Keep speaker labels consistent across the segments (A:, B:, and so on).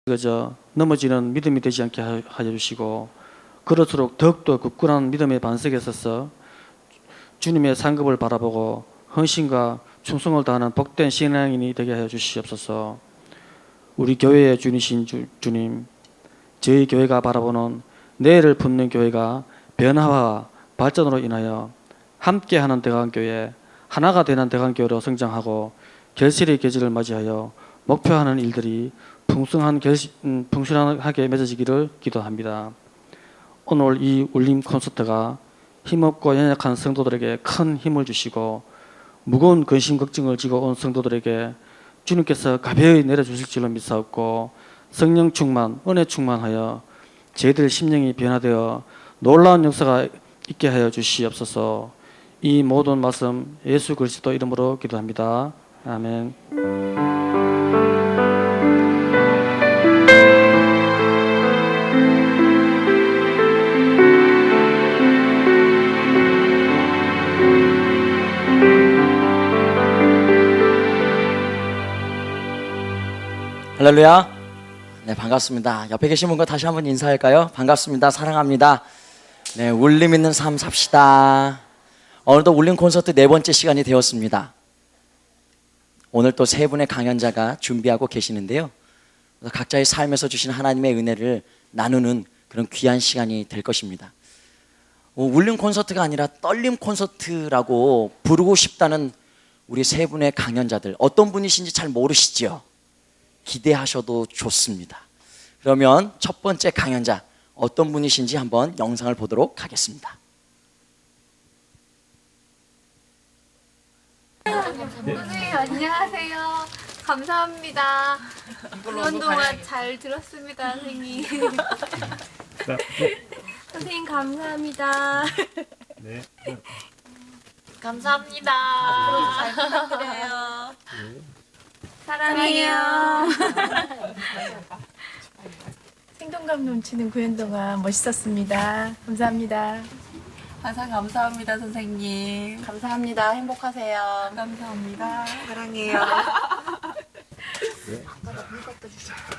A: 그저 넘어지는 믿음이 되지 않게 하여 주시고 그럴수록 더욱더 굳건한 믿음의 반석에 서서 주님의 상급을 바라보고 헌신과 충성을 다하는 복된 신앙인이 되게 하여 주시옵소서. 우리 교회의 주이신 주님, 저희 교회가 바라보는 내일을 품는 교회가 변화와 발전으로 인하여 함께하는 대강교회, 하나가 되는 대강교회로 성장하고 결실의 계절을 맞이하여 목표하는 일들이 풍성하게 맺어지기를 기도합니다. 오늘 이 울림 콘서트가 힘없고 연약한 성도들에게 큰 힘을 주시고 무거운 근심 걱정을 지고 온 성도들에게 주님께서 가벼이 내려주실 줄로 믿사옵고 성령 충만, 은혜 충만하여 저희들 심령이 변화되어 놀라운 역사가 있게 하여 주시옵소서. 이 모든 말씀 예수 그리스도 이름으로 기도합니다. 아멘.
B: 할렐루야. 네, 반갑습니다. 옆에 계신 분과 다시 한번 인사할까요? 반갑습니다. 사랑합니다. 네, 울림 있는 삶 삽시다. 오늘도 울림 콘서트 4번째 시간이 되었습니다. 오늘 또 3분의 강연자가 준비하고 계시는데요. 각자의 삶에서 주신 하나님의 은혜를 나누는 그런 귀한 시간이 될 것입니다. 울림 콘서트가 아니라 떨림 콘서트라고 부르고 싶다는 우리 3분의 강연자들, 어떤 분이신지 잘 모르시죠? 기대하셔도 좋습니다. 그러면 첫 번째 강연자 어떤 분이신지 한번 영상을 보도록 하겠습니다.
C: 선생님 안녕하세요. 감사합니다. 1년 동안 잘 들었습니다, 선생님. 선생님 감사합니다.
D: 네.
C: 감사합니다. 앞으로 잘 부탁드려요. 사랑해요.
E: 생동감 넘치는 9년 동안 멋있었습니다. 감사합니다.
C: 항상 감사합니다, 선생님. 감사합니다. 행복하세요. 감사합니다. 사랑해요.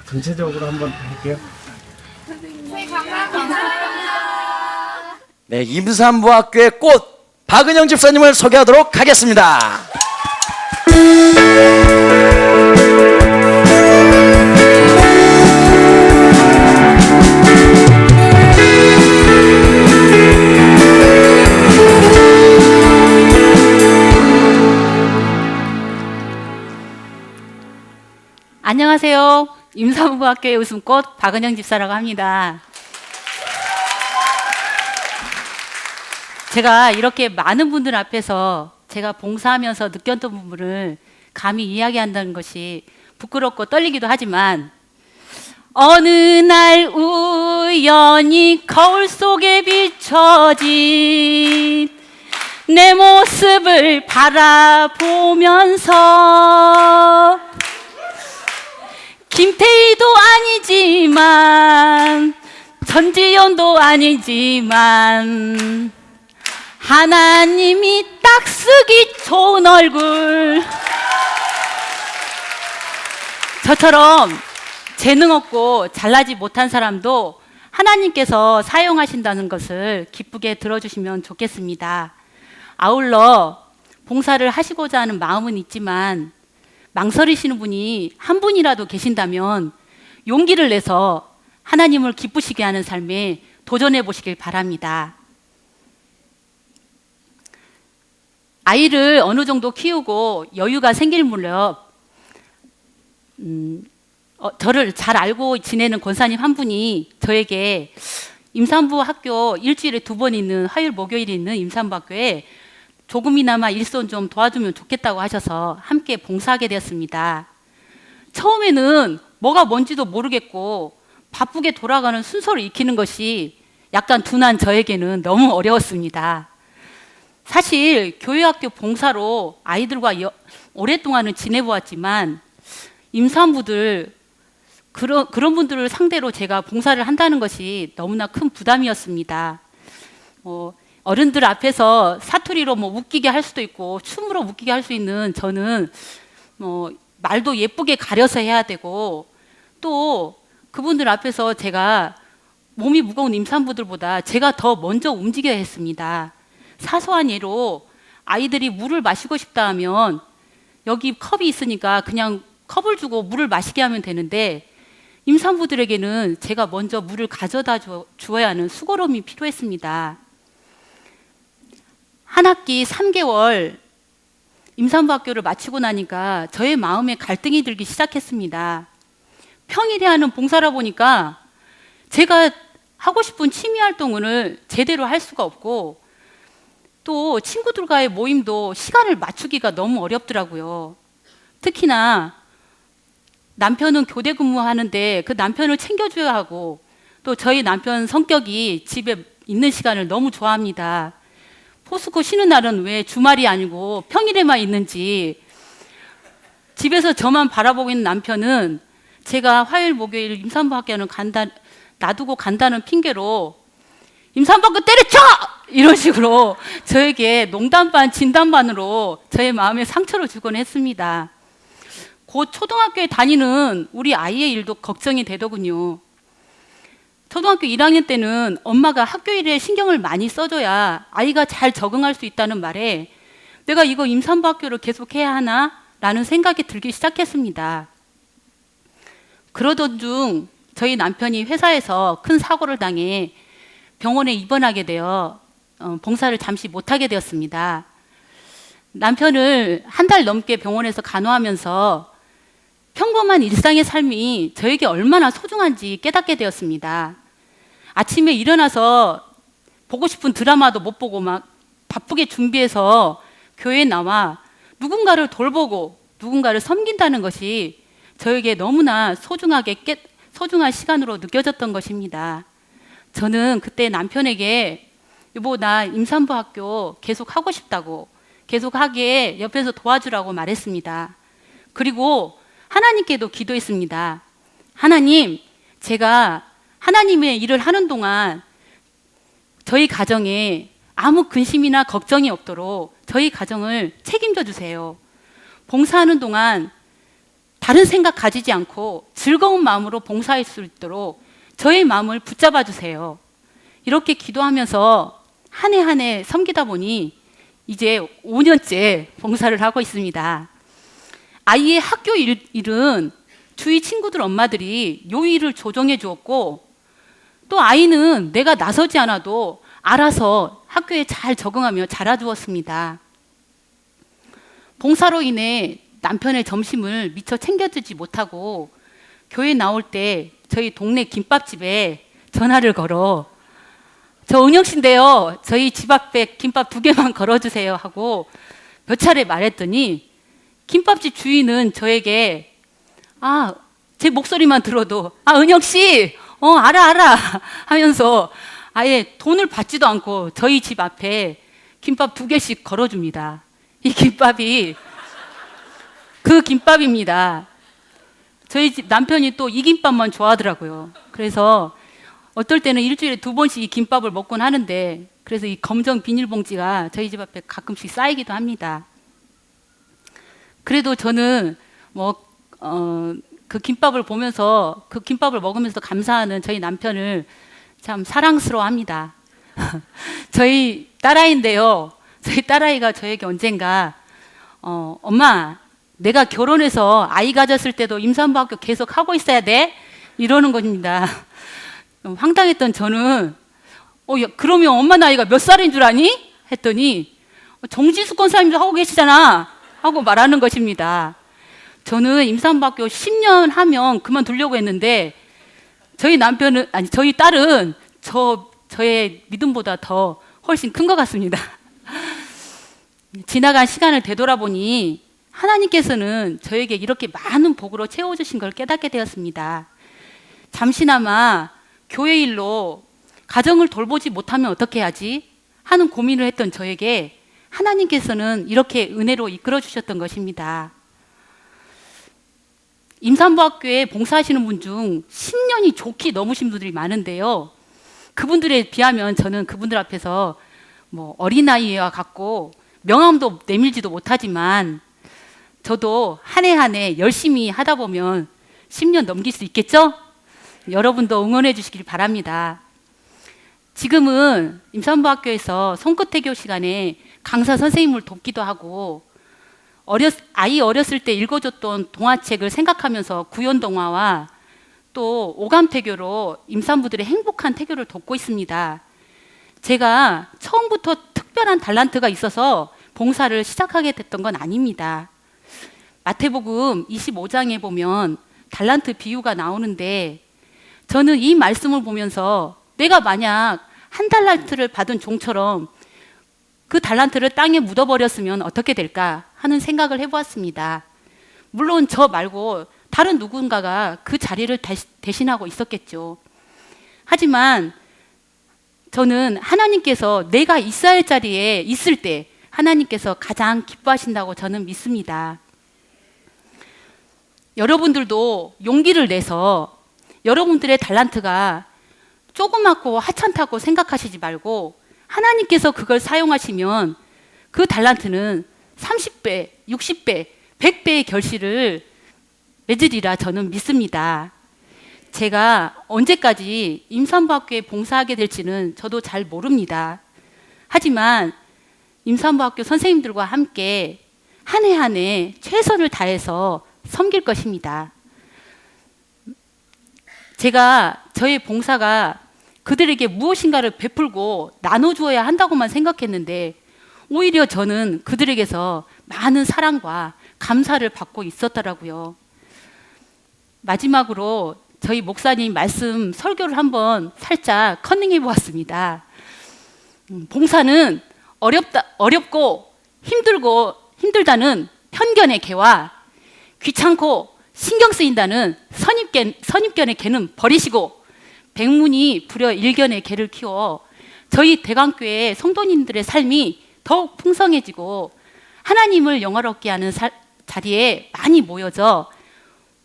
D: 전체적으로 한번 할게요.
C: 선생님 감사합니다.
B: 네, 임산부학교의 꽃 박은영 집사님을 소개하도록 하겠습니다.
F: 안녕하세요. 임산부학교의 웃음꽃 박은영 집사라고 합니다. 제가 이렇게 많은 분들 앞에서 제가 봉사하면서 느꼈던 부분을 감히 이야기한다는 것이 부끄럽고 떨리기도 하지만 어느 날 우연히 거울 속에 비춰진 내 모습을 바라보면서 김태희도 아니지만 전지현도 아니지만 하나님이 딱 쓰기 좋은 얼굴, 저처럼 재능 없고 잘나지 못한 사람도 하나님께서 사용하신다는 것을 기쁘게 들어주시면 좋겠습니다. 아울러 봉사를 하시고자 하는 마음은 있지만 망설이시는 분이 한 분이라도 계신다면 용기를 내서 하나님을 기쁘시게 하는 삶에 도전해 보시길 바랍니다. 아이를 어느 정도 키우고 여유가 생길 무렵 저를 잘 알고 지내는 권사님 한 분이 저에게 임산부 학교 일주일에 2번 있는 화요일 목요일에 있는 임산부 학교에 조금이나마 일손 좀 도와주면 좋겠다고 하셔서 함께 봉사하게 되었습니다. 처음에는 뭐가 뭔지도 모르겠고 바쁘게 돌아가는 순서를 익히는 것이 약간 둔한 저에게는 너무 어려웠습니다. 사실 교회학교 봉사로 아이들과 오랫동안은 지내보았지만 임산부들 그런 분들을 상대로 제가 봉사를 한다는 것이 너무나 큰 부담이었습니다. 어른들 앞에서 사투리로 웃기게 할 수도 있고 춤으로 웃기게 할 수 있는 저는 말도 예쁘게 가려서 해야 되고 또 그분들 앞에서 제가 몸이 무거운 임산부들보다 제가 더 먼저 움직여야 했습니다. 사소한 예로 아이들이 물을 마시고 싶다 하면 여기 컵이 있으니까 그냥 컵을 주고 물을 마시게 하면 되는데 임산부들에게는 제가 먼저 물을 가져다 주어야 하는 수고로움이 필요했습니다. 한 학기 3개월 임산부 학교를 마치고 나니까 저의 마음에 갈등이 들기 시작했습니다. 평일에 하는 봉사라 보니까 제가 하고 싶은 취미 활동을 제대로 할 수가 없고 또 친구들과의 모임도 시간을 맞추기가 너무 어렵더라고요. 특히나 남편은 교대 근무하는데 그 남편을 챙겨줘야 하고 또 저희 남편 성격이 집에 있는 시간을 너무 좋아합니다. 포스코 쉬는 날은 왜 주말이 아니고 평일에만 있는지 집에서 저만 바라보고 있는 남편은 제가 화요일 목요일 임산부 학교는 놔두고 간다는 핑계로 임산부 학교 때려쳐! 이런 식으로 저에게 농담 반 진담 반으로 저의 마음에 상처를 주곤 했습니다. 곧 초등학교에 다니는 우리 아이의 일도 걱정이 되더군요. 초등학교 1학년 때는 엄마가 학교 일에 신경을 많이 써줘야 아이가 잘 적응할 수 있다는 말에 내가 이거 임산부 학교를 계속해야 하나? 라는 생각이 들기 시작했습니다. 그러던 중 저희 남편이 회사에서 큰 사고를 당해 병원에 입원하게 되어 봉사를 잠시 못하게 되었습니다. 남편을 한 달 넘게 병원에서 간호하면서 평범한 일상의 삶이 저에게 얼마나 소중한지 깨닫게 되었습니다. 아침에 일어나서 보고 싶은 드라마도 못 보고 막 바쁘게 준비해서 교회에 나와 누군가를 돌보고 누군가를 섬긴다는 것이 저에게 너무나 소중한 시간으로 느껴졌던 것입니다. 저는 그때 남편에게 여보 나 임산부 학교 계속 하고 싶다고 계속 하게 옆에서 도와주라고 말했습니다. 그리고 하나님께도 기도했습니다. 하나님, 제가 하나님의 일을 하는 동안 저희 가정에 아무 근심이나 걱정이 없도록 저희 가정을 책임져 주세요. 봉사하는 동안 다른 생각 가지지 않고 즐거운 마음으로 봉사할 수 있도록 저의 마음을 붙잡아 주세요. 이렇게 기도하면서 한 해 한 해 섬기다 보니 이제 5년째 봉사를 하고 있습니다. 아이의 학교 일은 주위 친구들 엄마들이 요일을 조정해 주었고 또 아이는 내가 나서지 않아도 알아서 학교에 잘 적응하며 자라주었습니다. 봉사로 인해 남편의 점심을 미처 챙겨주지 못하고 교회 나올 때 저희 동네 김밥집에 전화를 걸어 저 은영 씨인데요. 저희 집 앞에 김밥 2개만 걸어주세요 하고 몇 차례 말했더니 김밥집 주인은 저에게 제 목소리만 들어도 은영 씨 알아 하면서 아예 돈을 받지도 않고 저희 집 앞에 김밥 2개씩 걸어줍니다. 이 김밥이 그 김밥입니다. 저희 집 남편이 또 이 김밥만 좋아하더라고요. 그래서 어떨 때는 일주일에 2번씩 이 김밥을 먹곤 하는데 그래서 이 검정 비닐봉지가 저희 집 앞에 가끔씩 쌓이기도 합니다. 그래도 저는 그 김밥을 보면서 그 김밥을 먹으면서 감사하는 저희 남편을 참 사랑스러워합니다. 저희 딸아이인데요. 저희 딸아이가 저에게 언젠가 엄마 내가 결혼해서 아이 가졌을 때도 임산부 학교 계속 하고 있어야 돼? 이러는 겁니다. 황당했던 저는 그러면 엄마 나이가 몇 살인 줄 아니? 했더니 정진수 권사님도 하고 계시잖아 하고 말하는 것입니다. 저는 임산부 학교 10년 하면 그만두려고 했는데 저희 딸은 저의 믿음보다 더 훨씬 큰 것 같습니다. 지나간 시간을 되돌아보니 하나님께서는 저에게 이렇게 많은 복으로 채워주신 걸 깨닫게 되었습니다. 잠시나마 교회 일로 가정을 돌보지 못하면 어떻게 하지? 하는 고민을 했던 저에게 하나님께서는 이렇게 은혜로 이끌어 주셨던 것입니다. 임산부 학교에 봉사하시는 분 중 10년이 좋게 넘으신 분들이 많은데요. 그분들에 비하면 저는 그분들 앞에서 어린아이와 같고 명함도 내밀지도 못하지만 저도 한 해 한 해 열심히 하다 보면 10년 넘길 수 있겠죠? 여러분도 응원해 주시길 바랍니다. 지금은 임산부학교에서 손끝태교 시간에 강사 선생님을 돕기도 하고 아이 어렸을 때 읽어줬던 동화책을 생각하면서 구연동화와 또 오감태교로 임산부들의 행복한 태교를 돕고 있습니다. 제가 처음부터 특별한 달란트가 있어서 봉사를 시작하게 됐던 건 아닙니다. 마태복음 25장에 보면 달란트 비유가 나오는데 저는 이 말씀을 보면서 내가 만약 한 달란트를 받은 종처럼 그 달란트를 땅에 묻어버렸으면 어떻게 될까 하는 생각을 해보았습니다. 물론 저 말고 다른 누군가가 그 자리를 대신하고 있었겠죠. 하지만 저는 하나님께서 내가 있어야 할 자리에 있을 때 하나님께서 가장 기뻐하신다고 저는 믿습니다. 여러분들도 용기를 내서 여러분들의 달란트가 조그맣고 하찮다고 생각하시지 말고 하나님께서 그걸 사용하시면 그 달란트는 30배, 60배, 100배의 결실을 맺으리라 저는 믿습니다. 제가 언제까지 임산부학교에 봉사하게 될지는 저도 잘 모릅니다. 하지만 임산부학교 선생님들과 함께 한 해 한 해 최선을 다해서 섬길 것입니다. 제가 저의 봉사가 그들에게 무엇인가를 베풀고 나눠주어야 한다고만 생각했는데 오히려 저는 그들에게서 많은 사랑과 감사를 받고 있었더라고요. 마지막으로 저희 목사님 말씀 설교를 한번 살짝 컨닝해 보았습니다. 봉사는 어렵고 힘들다는 편견의 개와 귀찮고 신경 쓰인다는 선입견의 개는 버리시고 백문이 불여 일견의 개를 키워 저희 대강교회 성도님들의 삶이 더욱 풍성해지고 하나님을 영화롭게 하는 자리에 많이 모여져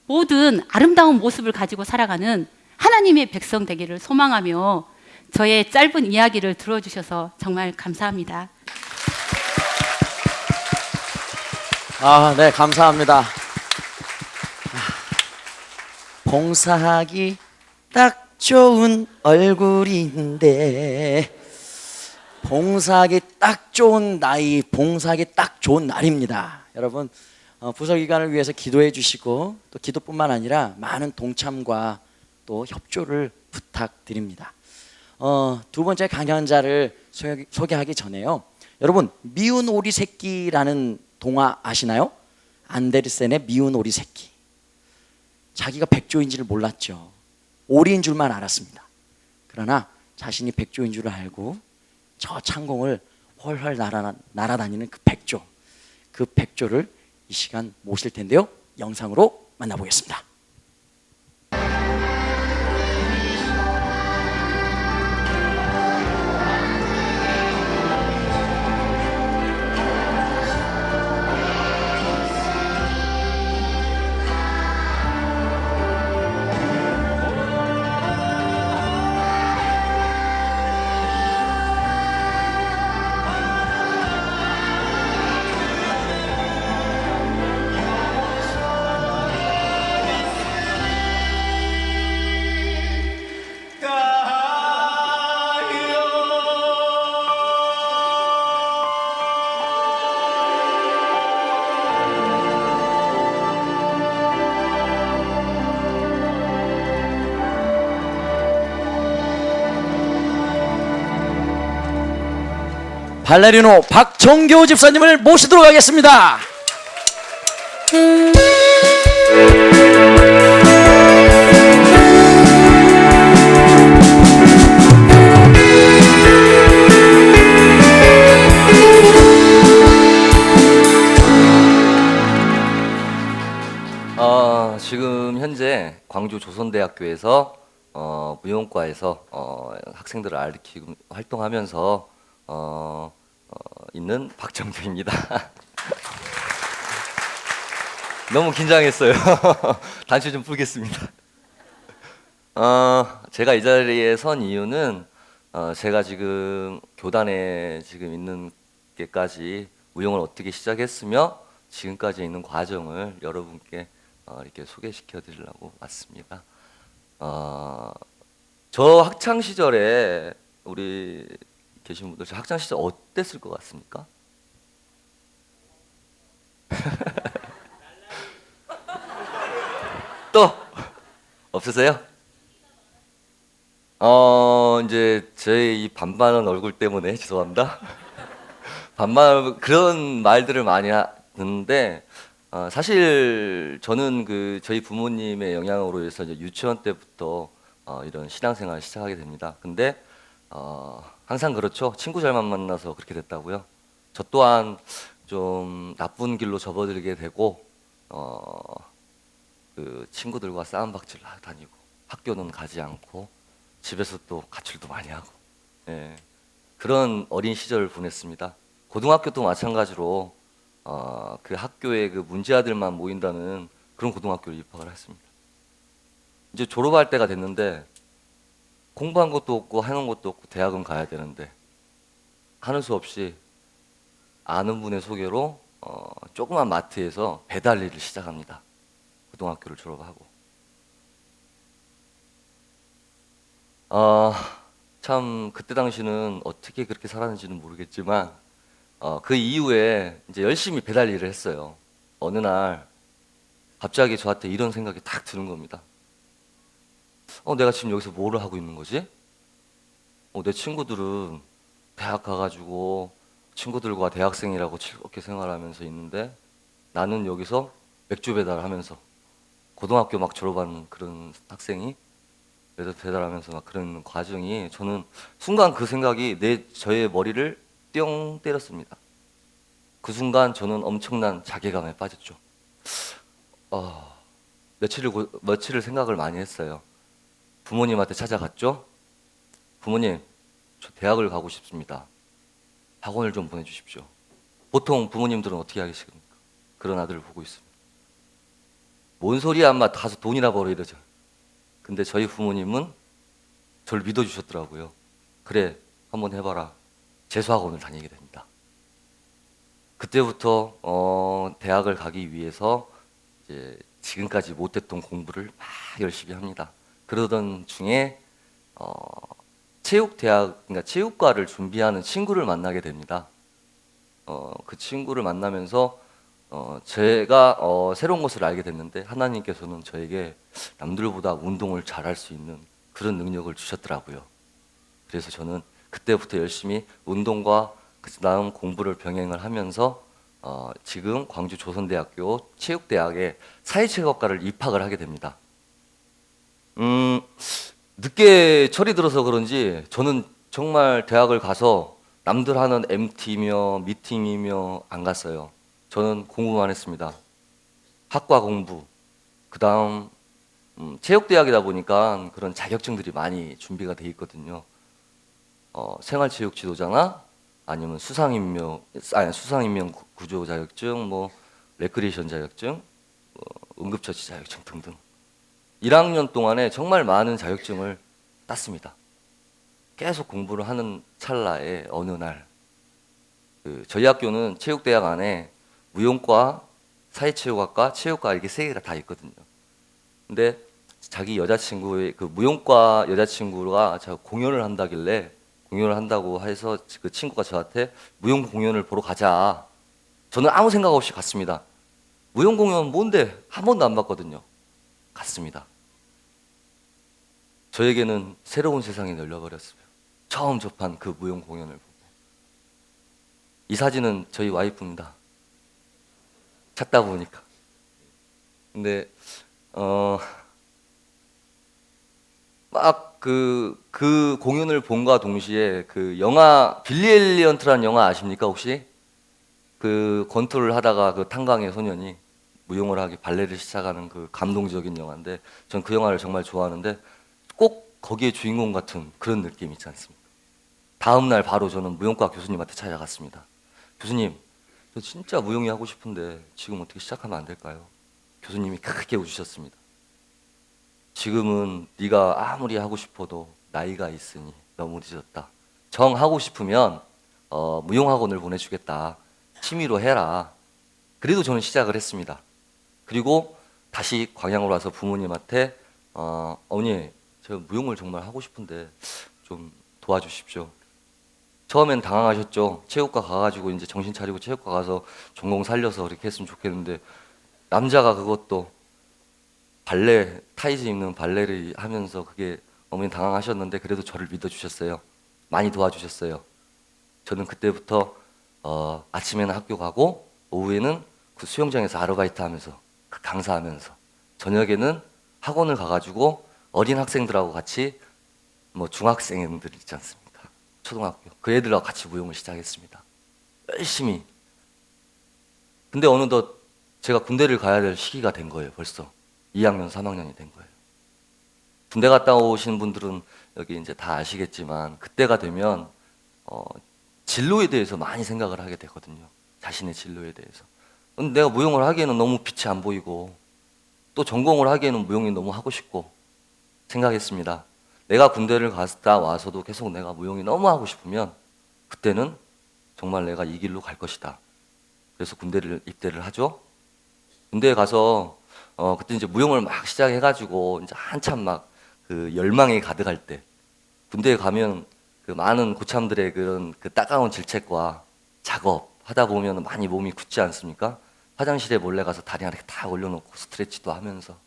F: 모든 아름다운 모습을 가지고 살아가는 하나님의 백성 되기를 소망하며 저의 짧은 이야기를 들어주셔서 정말 감사합니다.
B: 네, 감사합니다. 봉사하기 딱 좋은 얼굴인데 봉사하기 딱 좋은 나이, 봉사하기 딱 좋은 날입니다. 여러분 부설 기간을 위해서 기도해 주시고 또 기도뿐만 아니라 많은 동참과 또 협조를 부탁드립니다. 두 번째 강연자를 소개하기 전에요. 여러분 미운 오리 새끼라는 동화 아시나요? 안데르센의 미운 오리 새끼. 자기가 백조인지를 몰랐죠. 오리인 줄만 알았습니다. 그러나 자신이 백조인 줄을 알고 저 창공을 훨훨 날아다니는 그 백조를 이 시간 모실 텐데요. 영상으로 만나보겠습니다. 발레리노 박정교 집사님을 모시도록 하겠습니다.
G: 지금 현재 광주 조선대학교에서 무용과에서 학생들을 가르치고 활동하면서 있는 박정규입니다. 너무 긴장했어요. 단추 좀 풀겠습니다. 제가 이 자리에 선 이유는 제가 지금 교단에 지금 있는 게까지 무용을 어떻게 시작했으며 지금까지 있는 과정을 여러분께 이렇게 소개시켜 드리려고 왔습니다. 저 학창 시절에 우리 계신 분들 저 학창 시절 어땠을 것 같습니까? 또 없으세요? 이제 제 이 반반은 얼굴 때문에 죄송합니다. 반반 그런 말들을 많이 듣는데 사실 저는 그 저희 부모님의 영향으로 해서 이제 유치원 때부터 이런 신앙생활을 시작하게 됩니다. 근데 항상 그렇죠. 친구 잘만 만나서 그렇게 됐다고요. 저 또한 좀 나쁜 길로 접어들게 되고 그 친구들과 싸움박질 다니고 학교는 가지 않고 집에서 또 가출도 많이 하고 예, 그런 어린 시절을 보냈습니다. 고등학교도 마찬가지로 그 학교에 그 문제아들만 모인다는 그런 고등학교를 입학을 했습니다. 이제 졸업할 때가 됐는데 공부한 것도 없고 하는 것도 없고 대학은 가야 되는데 하는 수 없이 아는 분의 소개로 조그만 마트에서 배달 일을 시작합니다. 고등학교를 졸업하고 참 그때 당시는 어떻게 그렇게 살았는지는 모르겠지만 그 이후에 이제 열심히 배달 일을 했어요. 어느 날 갑자기 저한테 이런 생각이 딱 드는 겁니다. 내가 지금 여기서 뭐를 하고 있는 거지? 내 친구들은 대학 가가지고 친구들과 대학생이라고 즐겁게 생활하면서 있는데 나는 여기서 맥주 배달하면서 고등학교 막 졸업한 그런 학생이 배달하면서 막 그런 과정이 저는 순간 그 생각이 저의 머리를 뿅 때렸습니다. 그 순간 저는 엄청난 자괴감에 빠졌죠. 며칠을 생각을 많이 했어요. 부모님한테 찾아갔죠. 부모님, 저 대학을 가고 싶습니다. 학원을 좀 보내주십시오. 보통 부모님들은 어떻게 하겠습니까? 그런 아들을 보고 있습니다. 뭔 소리야, 엄마 가서 돈이나 벌어 이러죠. 근데 저희 부모님은 저를 믿어주셨더라고요. 그래, 한번 해봐라. 재수학원을 다니게 됩니다. 그때부터 대학을 가기 위해서 이제 지금까지 못했던 공부를 막 열심히 합니다. 그러던 중에 그러니까 체육과를 준비하는 친구를 만나게 됩니다. 그 친구를 만나면서 제가 새로운 것을 알게 됐는데 하나님께서는 저에게 남들보다 운동을 잘할 수 있는 그런 능력을 주셨더라고요. 그래서 저는 그때부터 열심히 운동과 그다음 공부를 병행을 하면서 지금 광주 조선대학교 체육대학에 사회체육학과를 입학을 하게 됩니다. 늦게 철이 들어서 그런지 저는 정말 대학을 가서 남들 하는 MT며 미팅이며 안 갔어요. 저는 공부만 했습니다. 학과 공부. 그 다음 체육대학이다 보니까 그런 자격증들이 많이 준비가 돼 있거든요. 생활체육 지도자나 아니면 수상인명 구조 자격증, 뭐 레크리에이션 자격증, 응급처치 자격증 등등. 1학년 동안에 정말 많은 자격증을 땄습니다. 계속 공부를 하는 찰나에 어느 날 저희 학교는 체육대학 안에 무용과, 사회체육학과, 체육과 이렇게 세 개가 다 있거든요. 근데 자기 여자친구의 그 무용과 여자친구가 제가 공연을 한다길래 공연을 한다고 해서 그 친구가 저한테 무용 공연을 보러 가자. 저는 아무 생각 없이 갔습니다. 무용 공연 뭔데? 한 번도 안 봤거든요. 갔습니다. 저에게는 새로운 세상이 열려버렸어요. 처음 접한 그 무용 공연을 보고. 이 사진은 저희 와이프입니다. 찾다 보니까. 근데 막 그 공연을 본과 동시에 그 영화 빌리 엘리언트라는 영화 아십니까 혹시? 그 권투를 하다가 그 탄광의 소년이 무용을 하기 발레를 시작하는 그 감동적인 영화인데 전 그 영화를 정말 좋아하는데 꼭 거기에 주인공 같은 그런 느낌 있지 않습니까? 다음 날 바로 저는 무용과 교수님한테 찾아갔습니다. 교수님, 저 진짜 무용이 하고 싶은데 지금 어떻게 시작하면 안 될까요? 교수님이 크게 웃으셨습니다. 지금은 네가 아무리 하고 싶어도 나이가 있으니 너무 늦었다. 정 하고 싶으면 무용학원을 보내주겠다. 취미로 해라. 그래도 저는 시작을 했습니다. 그리고 다시 광양으로 와서 부모님한테 어머니, 제가 무용을 정말 하고 싶은데 좀 도와주십시오. 처음엔 당황하셨죠. 체육과 가가지고 이제 정신 차리고 체육과 가서 전공 살려서 그렇게 했으면 좋겠는데 남자가 그것도 발레 타이즈 입는 발레를 하면서 그게 어머니 당황하셨는데 그래도 저를 믿어주셨어요. 많이 도와주셨어요. 저는 그때부터 아침에는 학교 가고 오후에는 그 수영장에서 아르바이트 하면서 그 강사하면서 저녁에는 학원을 가가지고 어린 학생들하고 같이 뭐 중학생들 있지 않습니까? 초등학교 그 애들하고 같이 무용을 시작했습니다. 열심히. 근데 어느덧 제가 군대를 가야 될 시기가 된 거예요. 벌써 2학년, 3학년이 된 거예요. 군대 갔다 오신 분들은 여기 이제 다 아시겠지만 그때가 되면 진로에 대해서 많이 생각을 하게 되거든요. 자신의 진로에 대해서. 근데 내가 무용을 하기에는 너무 빛이 안 보이고 또 전공을 하기에는 무용이 너무 하고 싶고 생각했습니다. 내가 군대를 갔다 와서도 계속 내가 무용이 너무 하고 싶으면 그때는 정말 내가 이 길로 갈 것이다. 그래서 군대를 입대를 하죠. 군대에 가서 그때 이제 무용을 막 시작해가지고 이제 한참 막 그 열망이 가득할 때 군대에 가면 그 많은 고참들의 그런 그 따가운 질책과 작업 하다 보면 많이 몸이 굳지 않습니까? 화장실에 몰래 가서 다리 하나 이렇게 다 올려놓고 스트레치도 하면서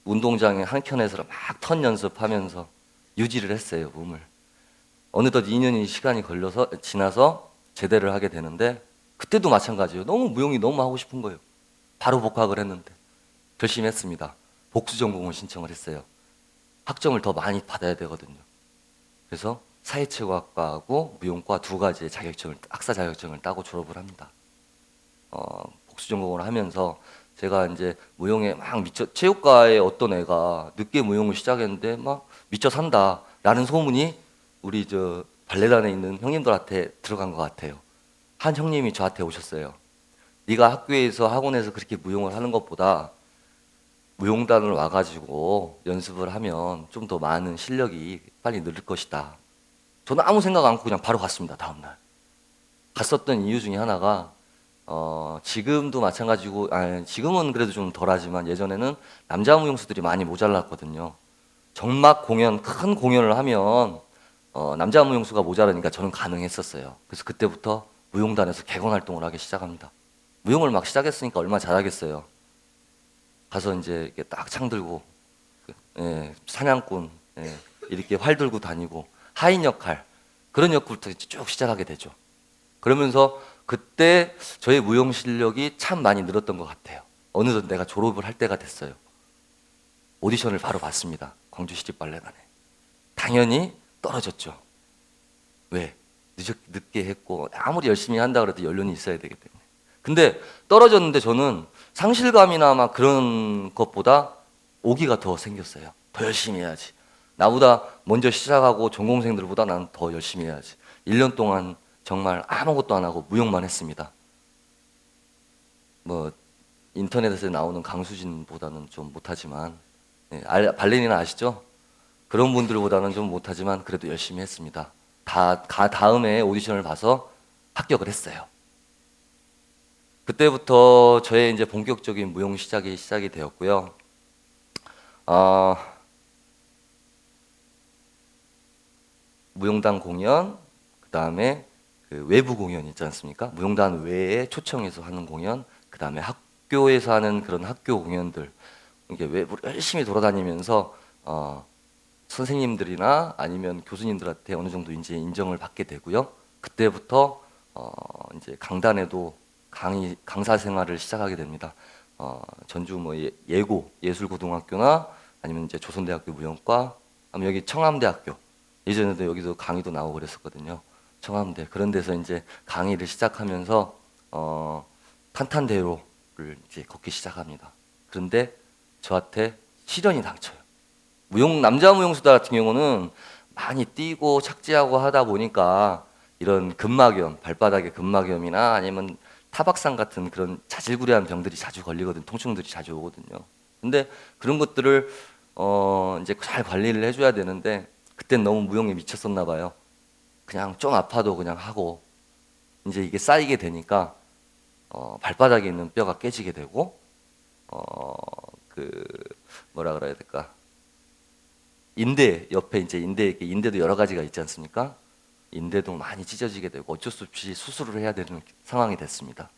G: 운동장에 한켠에서 막 턴 연습하면서 유지를 했어요, 몸을. 어느덧 2년이 시간이 걸려서 지나서 제대를 하게 되는데 그때도 마찬가지예요. 너무 무용이 너무 하고 싶은 거예요. 바로 복학을 했는데 결심했습니다. 복수 전공을 신청을 했어요. 학점을 더 많이 받아야 되거든요. 그래서 사회체육학과하고 무용과 두 가지의 자격증을 학사 자격증을 따고 졸업을 합니다. 복수 전공을 하면서 제가 이제 무용에 막 미쳐 체육과에 어떤 애가 늦게 무용을 시작했는데 막 미쳐 산다라는 소문이 우리 저 발레단에 있는 형님들한테 들어간 것 같아요. 한 형님이 저한테 오셨어요. 네가 학교에서 학원에서 그렇게 무용을 하는 것보다 무용단을 와가지고 연습을 하면 좀 더 많은 실력이 빨리 늘 것이다. 저는 아무 생각 않고 그냥 바로 갔습니다. 다음날 갔었던 이유 중에 하나가 지금도 마찬가지고 지금은 그래도 좀 덜하지만 예전에는 남자 무용수들이 많이 모자랐거든요. 정막 공연 큰 공연을 하면 남자 무용수가 모자라니까 저는 가능했었어요. 그래서 그때부터 무용단에서 객원 활동을 하기 시작합니다. 무용을 막 시작했으니까 얼마나 잘하겠어요. 가서 이제 이렇게 딱 창 들고 사냥꾼 이렇게 활 들고 다니고 하인 역할 그런 역할부터 쭉 시작하게 되죠. 그러면서 그때 저의 무용 실력이 참 많이 늘었던 것 같아요. 어느덧 내가 졸업을 할 때가 됐어요. 오디션을 바로 봤습니다. 광주시립발레단에. 당연히 떨어졌죠. 왜? 늦게 했고 아무리 열심히 한다 그래도 연륜이 있어야 되기 때문에. 근데 떨어졌는데 저는 상실감이나 막 그런 것보다 오기가 더 생겼어요. 더 열심히 해야지. 나보다 먼저 시작하고 전공생들보다 난 더 열심히 해야지. 1년 동안 정말 아무것도 안 하고 무용만 했습니다. 뭐 인터넷에서 나오는 강수진보다는 좀 못하지만 발레리나 아시죠? 그런 분들보다는 좀 못하지만 그래도 열심히 했습니다. 다음에 오디션을 봐서 합격을 했어요. 그때부터 저의 이제 본격적인 무용 시작이 되었고요. 무용단 공연, 그 다음에 그 외부 공연 있지 않습니까? 무용단 외에 초청해서 하는 공연, 그 다음에 학교에서 하는 그런 학교 공연들, 이게 외부를 열심히 돌아다니면서 선생님들이나 아니면 교수님들한테 어느 정도 이제 인정을 받게 되고요. 그때부터 이제 강단에도 강사 생활을 시작하게 됩니다. 전주 뭐 예고 예술고등학교나 아니면 이제 조선대학교 무용과 아니면 여기 청암대학교 예전에도 여기도 강의도 나오고 그랬었거든요. 청암대 그런 데서 이제 강의를 시작하면서 탄탄대로를 이제 걷기 시작합니다. 그런데 저한테 시련이 닥쳐요. 남자 무용수들 같은 경우는 많이 뛰고 착지하고 하다 보니까 이런 근막염, 발바닥에 근막염이나 아니면 타박상 같은 그런 자질구레한 병들이 자주 걸리거든요. 통증들이 자주 오거든요. 근데 그런 것들을 이제 잘 관리를 해줘야 되는데 그땐 너무 무용에 미쳤었나 봐요. 그냥 좀 아파도 그냥 하고 이제 이게 쌓이게 되니까 발바닥에 있는 뼈가 깨지게 되고 그 뭐라 그래야 될까? 인대 옆에 이제 인대도 여러 가지가 있지 않습니까? 인대도 많이 찢어지게 되고 어쩔 수 없이 수술을 해야 되는 상황이 됐습니다.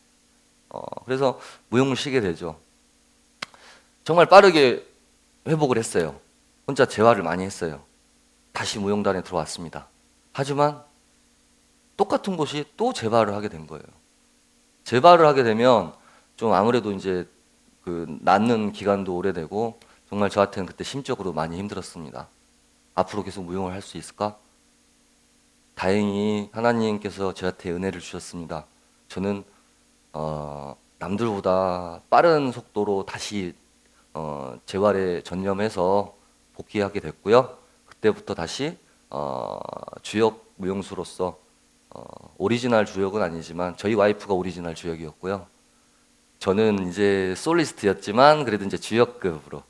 G: 그래서 무용을 쉬게 되죠. 정말 빠르게 회복을 했어요. 혼자 재활을 많이 했어요. 다시 무용단에 들어왔습니다. 하지만 똑같은 곳이 또 재발을 하게 된 거예요. 재발을 하게 되면 좀 아무래도 이제 그 낫는 기간도 오래되고 정말 저한테는 그때 심적으로 많이 힘들었습니다. 앞으로 계속 무용을 할 수 있을까? 다행히 하나님께서 저한테 은혜를 주셨습니다. 저는 남들보다 빠른 속도로 다시 재활에 전념해서 복귀하게 됐고요. 그때부터 다시 주역 무용수로서 오리지널 주역은 아니지만 저희 와이프가 오리지널 주역이었고요. 저는 이제 솔리스트였지만 그래도 이제 주역급으로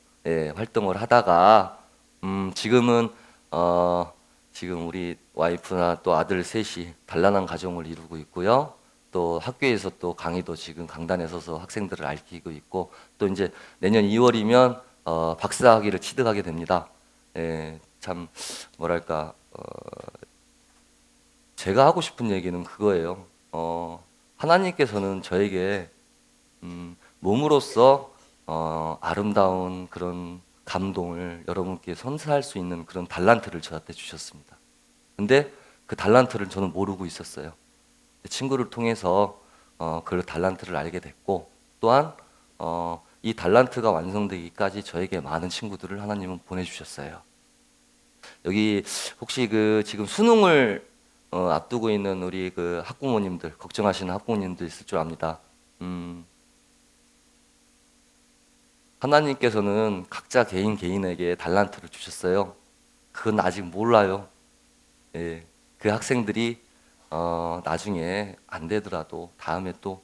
G: 활동을 하다가 지금은 지금 우리 와이프나 또 아들 셋이 단란한 가정을 이루고 있고요. 또 학교에서 또 강의도 지금 강단에 서서 학생들을 알리고 있고 또 이제 내년 2월이면 박사학위를 취득하게 됩니다. 참 뭐랄까 제가 하고 싶은 얘기는 그거예요. 하나님께서는 저에게 몸으로써 아름다운 그런 감동을 여러분께 선사할 수 있는 그런 달란트를 저한테 주셨습니다. 근데 그 달란트를 저는 모르고 있었어요. 친구를 통해서 그 달란트를 알게 됐고 또한 이 달란트가 완성되기까지 저에게 많은 친구들을 하나님은 보내주셨어요. 여기 혹시 그 지금 수능을 앞두고 있는 우리 그 학부모님들 걱정하시는 학부모님들 있을 줄 압니다. 하나님께서는 각자 개인에게 달란트를 주셨어요. 그건 아직 몰라요. 그 학생들이 나중에 안 되더라도 다음에 또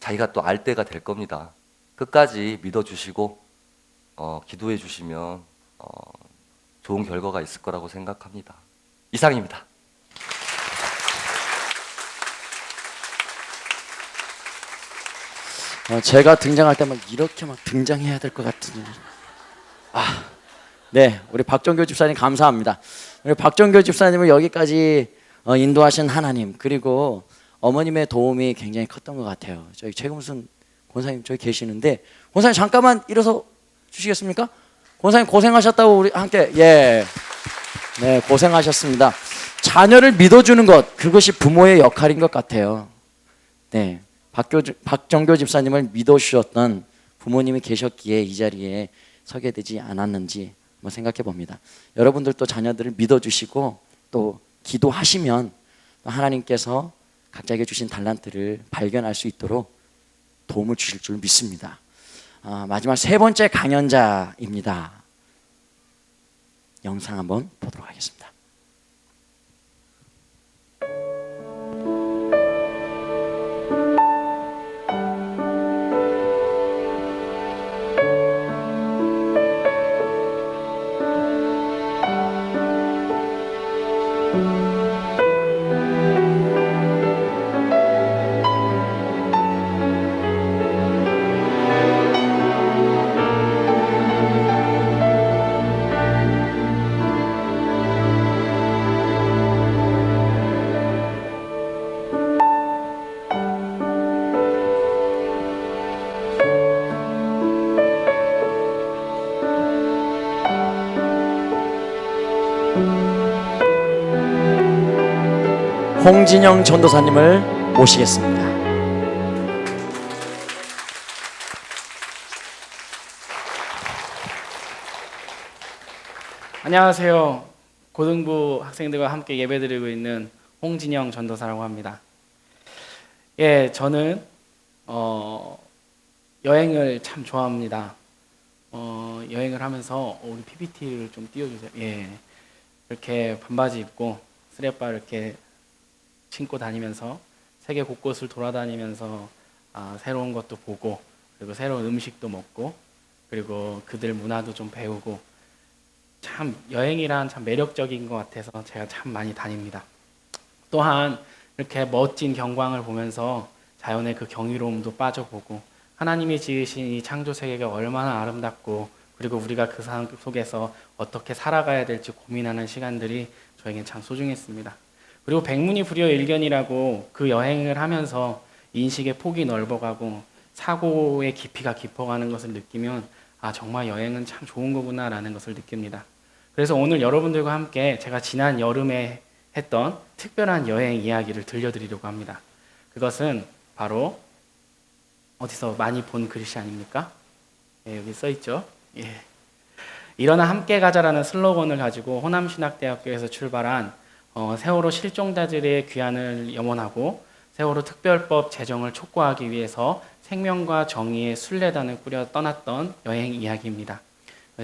G: 자기가 또 알 때가 될 겁니다. 끝까지 믿어주시고 기도해 주시면 좋은 결과가 있을 거라고 생각합니다. 이상입니다.
B: 제가 등장할 때만 이렇게 막 등장해야 될 것 같은. 네, 우리 박정교 집사님 감사합니다. 우리 박정교 집사님을 여기까지 인도하신 하나님 그리고 어머님의 도움이 굉장히 컸던 것 같아요. 저희 최금순 권사님 저기 계시는데 권사님 잠깐만 일어서 주시겠습니까? 권사님 고생하셨다고 우리 함께 네 고생하셨습니다. 자녀를 믿어주는 것 그것이 부모의 역할인 것 같아요. 네. 박정교 집사님을 믿어주셨던 부모님이 계셨기에 이 자리에 서게 되지 않았는지 한번 생각해 봅니다. 여러분들도 자녀들을 믿어주시고 또 기도하시면 하나님께서 각자에게 주신 달란트를 발견할 수 있도록 도움을 주실 줄 믿습니다. 마지막 세 번째 강연자입니다. 영상 한번 보도록 하겠습니다. 홍진영 전도사님을 모시겠습니다.
H: 안녕하세요. 고등부 학생들과 함께 예배드리고 있는 홍진영 전도사라고 합니다. 저는 여행을 참 좋아합니다. 여행을 하면서 우리 PPT를 좀 띄워주세요. 이렇게 반바지 입고 스레빠 이렇게 신고 다니면서 세계 곳곳을 돌아다니면서 새로운 것도 보고 그리고 새로운 음식도 먹고 그리고 그들 문화도 좀 배우고 참 여행이란 참 매력적인 것 같아서 제가 참 많이 다닙니다. 또한 이렇게 멋진 경광을 보면서 자연의 그 경이로움도 빠져보고 하나님이 지으신 이 창조 세계가 얼마나 아름답고 그리고 우리가 그 상황 속에서 어떻게 살아가야 될지 고민하는 시간들이 저에겐 참 소중했습니다. 그리고 백문이 불여일견이라고 그 여행을 하면서 인식의 폭이 넓어가고 사고의 깊이가 깊어가는 것을 느끼면 아, 정말 여행은 참 좋은 거구나라는 것을 느낍니다. 그래서 오늘 여러분들과 함께 제가 지난 여름에 했던 특별한 여행 이야기를 들려드리려고 합니다. 그것은 바로 어디서 많이 본 글씨 아닙니까? 예, 여기 써 있죠. 예. 일어나 함께 가자라는 슬로건을 가지고 호남신학대학교에서 출발한 세월호 실종자들의 귀환을 염원하고 세월호 특별법 제정을 촉구하기 위해서 생명과 정의의 순례단을 꾸려 떠났던 여행 이야기입니다.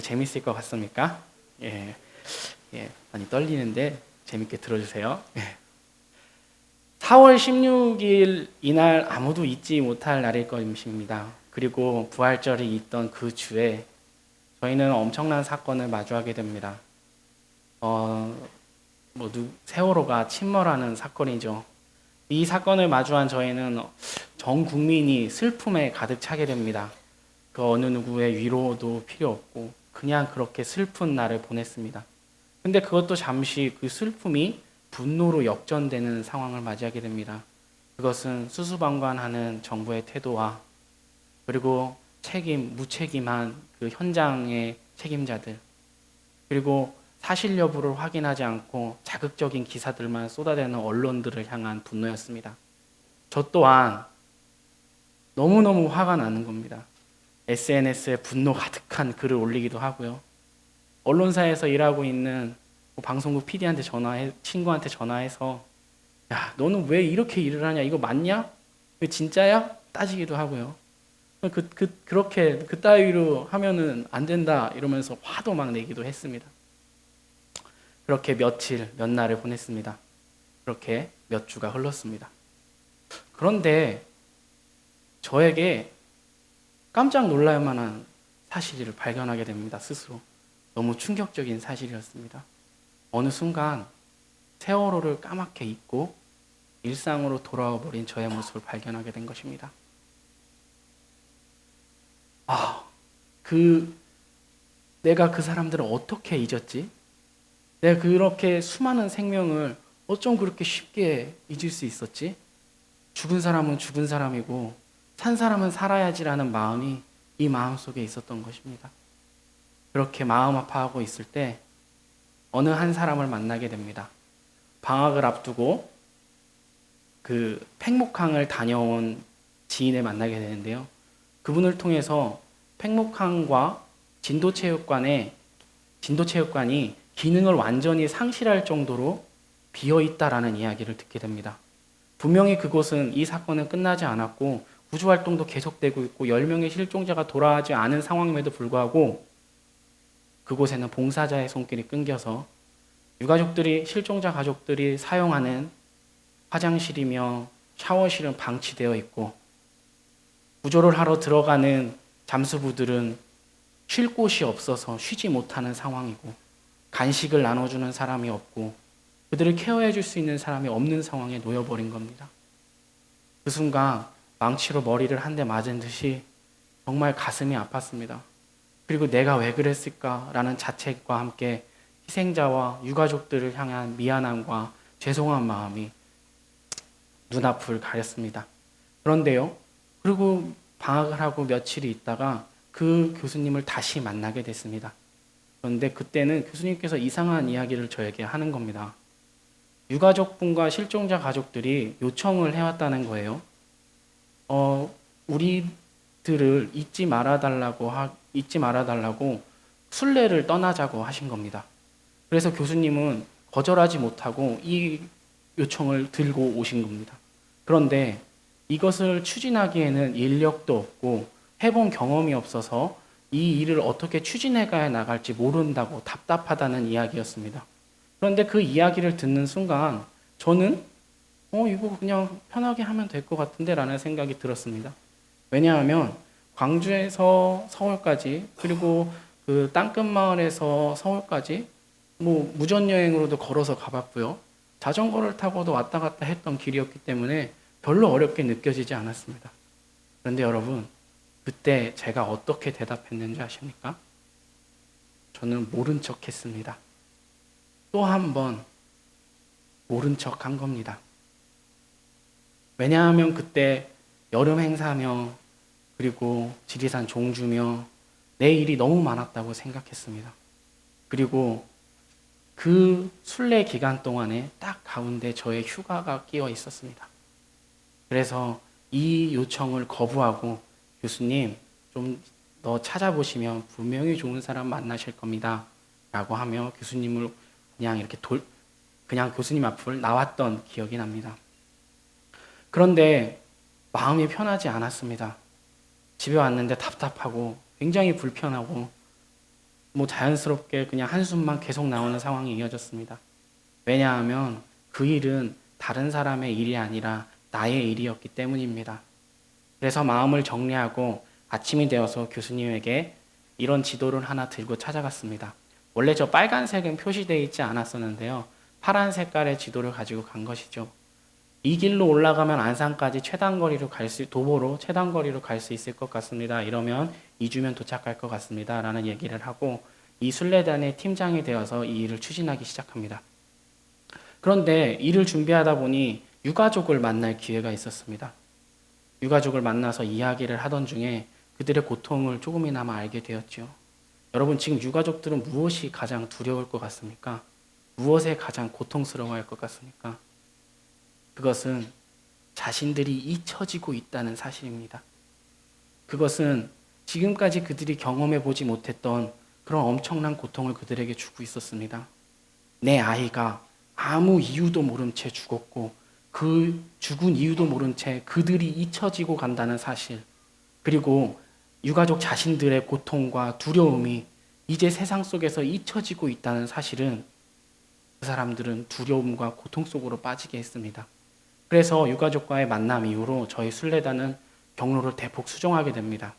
H: 재밌을 것 같습니까? 예, 많이 떨리는데 재밌게 들어주세요. 4월 16일 이날 아무도 잊지 못할 날일 것입니다. 그리고 부활절이 있던 그 주에 저희는 엄청난 사건을 마주하게 됩니다. 세월호가 침몰하는 사건이죠. 이 사건을 마주한 저희는 전 국민이 슬픔에 가득 차게 됩니다. 그 어느 누구의 위로도 필요 없고 그냥 그렇게 슬픈 날을 보냈습니다. 근데 그것도 잠시 그 슬픔이 분노로 역전되는 상황을 맞이하게 됩니다. 그것은 수수방관하는 정부의 태도와 그리고 무책임한 그 현장의 책임자들, 그리고 사실 여부를 확인하지 않고 자극적인 기사들만 쏟아내는 언론들을 향한 분노였습니다. 저 또한 너무너무 화가 나는 겁니다. SNS에 분노 가득한 글을 올리기도 하고요. 언론사에서 일하고 있는 방송국 PD한테 친구한테 전화해서 야, 너는 왜 이렇게 일을 하냐? 이거 맞냐? 이거 진짜야? 따지기도 하고요. 그렇게 그따위로 하면은 안 된다 이러면서 화도 막 내기도 했습니다. 그렇게 몇 날을 보냈습니다. 그렇게 몇 주가 흘렀습니다. 그런데 저에게 깜짝 놀랄 만한 사실을 발견하게 됩니다. 스스로. 너무 충격적인 사실이었습니다. 어느 순간 세월호를 까맣게 잊고 일상으로 돌아와 버린 저의 모습을 발견하게 된 것입니다. 내가 그 사람들을 어떻게 잊었지? 내가 그렇게 수많은 생명을 어쩜 그렇게 쉽게 잊을 수 있었지? 죽은 사람은 죽은 사람이고 산 사람은 살아야지라는 마음이 이 마음 속에 있었던 것입니다. 그렇게 마음 아파하고 있을 때 어느 한 사람을 만나게 됩니다. 방학을 앞두고 그 팽목항을 다녀온 지인을 만나게 되는데요. 그분을 통해서 팽목항과 진도체육관이 기능을 완전히 상실할 정도로 비어있다라는 이야기를 듣게 됩니다. 분명히 그곳은 이 사건은 끝나지 않았고 구조활동도 계속되고 있고 10명의 실종자가 돌아가지 않은 상황임에도 불구하고 그곳에는 봉사자의 손길이 끊겨서 실종자 가족들이 사용하는 화장실이며 샤워실은 방치되어 있고 구조를 하러 들어가는 잠수부들은 쉴 곳이 없어서 쉬지 못하는 상황이고 간식을 나눠주는 사람이 없고 그들을 케어해 줄 수 있는 사람이 없는 상황에 놓여버린 겁니다. 그 순간 망치로 머리를 한 대 맞은 듯이 정말 가슴이 아팠습니다. 그리고 내가 왜 그랬을까라는 자책과 함께 희생자와 유가족들을 향한 미안함과 죄송한 마음이 눈앞을 가렸습니다. 그런데요, 그리고 방학을 하고 며칠이 있다가 그 교수님을 다시 만나게 됐습니다. 그런데 그때는 교수님께서 이상한 이야기를 저에게 하는 겁니다. 유가족분과 실종자 가족들이 요청을 해왔다는 거예요. 우리들을 잊지 말아달라고 순례를 떠나자고 하신 겁니다. 그래서 교수님은 거절하지 못하고 이 요청을 들고 오신 겁니다. 그런데 이것을 추진하기에는 인력도 없고 해본 경험이 없어서 이 일을 어떻게 추진해가야 나갈지 모른다고 답답하다는 이야기였습니다. 그런데 그 이야기를 듣는 순간 저는 이거 그냥 편하게 하면 될 것 같은데 라는 생각이 들었습니다. 왜냐하면 광주에서 서울까지 그리고 그 땅끝마을에서 서울까지 무전여행으로도 걸어서 가봤고요. 자전거를 타고도 왔다 갔다 했던 길이었기 때문에 별로 어렵게 느껴지지 않았습니다. 그런데 여러분, 그때 제가 어떻게 대답했는지 아십니까? 저는 모른 척 했습니다. 또 한 번 모른 척 한 겁니다. 왜냐하면 그때 여름 행사며 그리고 지리산 종주며 내 일이 너무 많았다고 생각했습니다. 그리고 그 순례 기간 동안에 딱 가운데 저의 휴가가 끼어 있었습니다. 그래서 이 요청을 거부하고 교수님 좀 더 찾아보시면 분명히 좋은 사람 만나실 겁니다. 라고 하며 교수님을 그냥 이렇게 그냥 교수님 앞을 나왔던 기억이 납니다. 그런데 마음이 편하지 않았습니다. 집에 왔는데 답답하고 굉장히 불편하고 뭐 자연스럽게 그냥 한숨만 계속 나오는 상황이 이어졌습니다. 왜냐하면 그 일은 다른 사람의 일이 아니라 나의 일이었기 때문입니다. 그래서 마음을 정리하고 아침이 되어서 교수님에게 이런 지도를 하나 들고 찾아갔습니다. 원래 저 빨간색은 표시되어 있지 않았었는데요. 파란 색깔의 지도를 가지고 간 것이죠. 이 길로 올라가면 안산까지 도보로 최단거리로 갈 수 있을 것 같습니다. 이러면 2주면 도착할 것 같습니다. 라는 얘기를 하고 이 순례단의 팀장이 되어서 이 일을 추진하기 시작합니다. 그런데 일을 준비하다 보니 유가족을 만날 기회가 있었습니다. 유가족을 만나서 이야기를 하던 중에 그들의 고통을 조금이나마 알게 되었죠. 여러분, 지금 유가족들은 무엇이 가장 두려울 것 같습니까? 무엇에 가장 고통스러워할 것 같습니까? 그것은 자신들이 잊혀지고 있다는 사실입니다. 그것은 지금까지 그들이 경험해 보지 못했던 그런 엄청난 고통을 그들에게 주고 있었습니다. 내 아이가 아무 이유도 모른 채 죽었고 그 죽은 이유도 모른 채 그들이 잊혀지고 간다는 사실, 그리고 유가족 자신들의 고통과 두려움이 이제 세상 속에서 잊혀지고 있다는 사실은 그 사람들은 두려움과 고통 속으로 빠지게 했습니다. 그래서 유가족과의 만남 이후로 저희 순례단은 경로를 대폭 수정하게 됩니다.